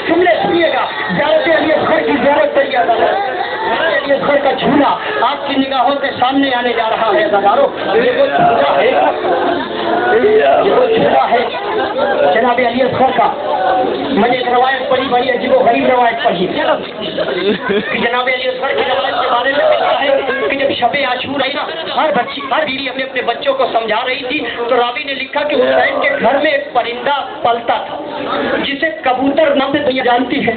सुनने सुनिएगा, ज़ियारत अली असगर की ज़ियारत करिए अदादार। अली असगर का झूला आपकी निगाहों के सामने आने जा रहा है अदादारों। ये वो झूला है, ये वो झूला है जनाब अली असगर का। मैंने एक रवायत पढ़ी, बड़ी अजीब व गरीब रवायत पढ़ी कि जनाब अली असगर की रवायत के बारे में लिखा है कि जब शब आशूर आई ना, हर बीवी अपने अपने बच्चों को समझा रही थी, तो रावी ने लिखा कि हुसैन के घर में एक परिंदा पलता था जिसे कबूतर नाम से दुनिया जानती है।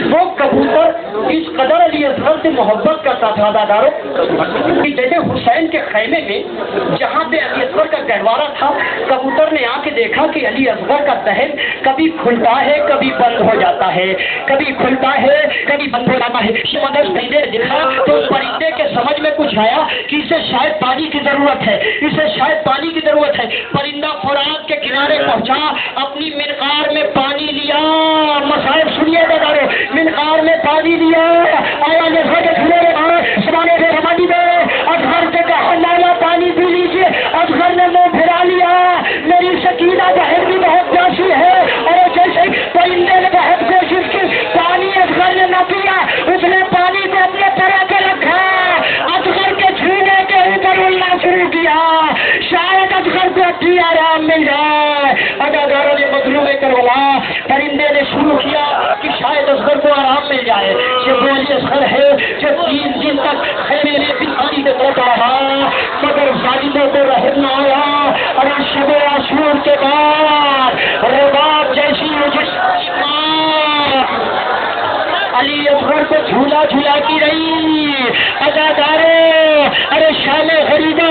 वो कबूतर इस कदर अली असगर से मोहब्बत करता था अदादारों कि जैसे हुसैन के खैमे में जहाँ पे अली असगर का गहवारा था, कबूतर ने आके देखा कि अली असगर का दहन कभी खुलता है कभी बंद हो जाता है, कभी खुलता है कभी बंद हो जाता है। परिंदे देखा तो परिंदे के समझ में कुछ आया कि इसे शायद पानी की जरूरत है, इसे शायद पानी की जरूरत है। परिंदा फुरात के किनारे पहुंचा, अपनी मिनकार में पानी लिया। मसाइब सुनिए बेदारो, मिनकार में पानी लिया, आया नजर के झूले में सुनाने से रवानी दे। असगर से कहा लाला पानी पी लीजिए, असगर ने मुंह फिरा लिया। मेरी सकीना बहन भी बहुत प्यासी है, और जैसे परिंदे ने बहुत कोशिश की, पानी असगर ने न पिया, उसने पानी को अपने तरह पे रखा, असगर के छूने के ऊपर उड़ना शुरू किया। शायद असगर को अच्छी आराम मिल जाए। अदादारों ने मजलूम करवला, परिंदे ने शुरू किया कि शायद असगर को आराम मिल जाए। ये वो अली असगर है जो 3 दिन तक खैमे में बिसारी में बैठा रहा, मगर जालिमों को रहम न आया। और शब आशूर के बाद रबाब जैसी अली असगर को झूला झूलाती रही। अदादारों, अरे शाम गरीबा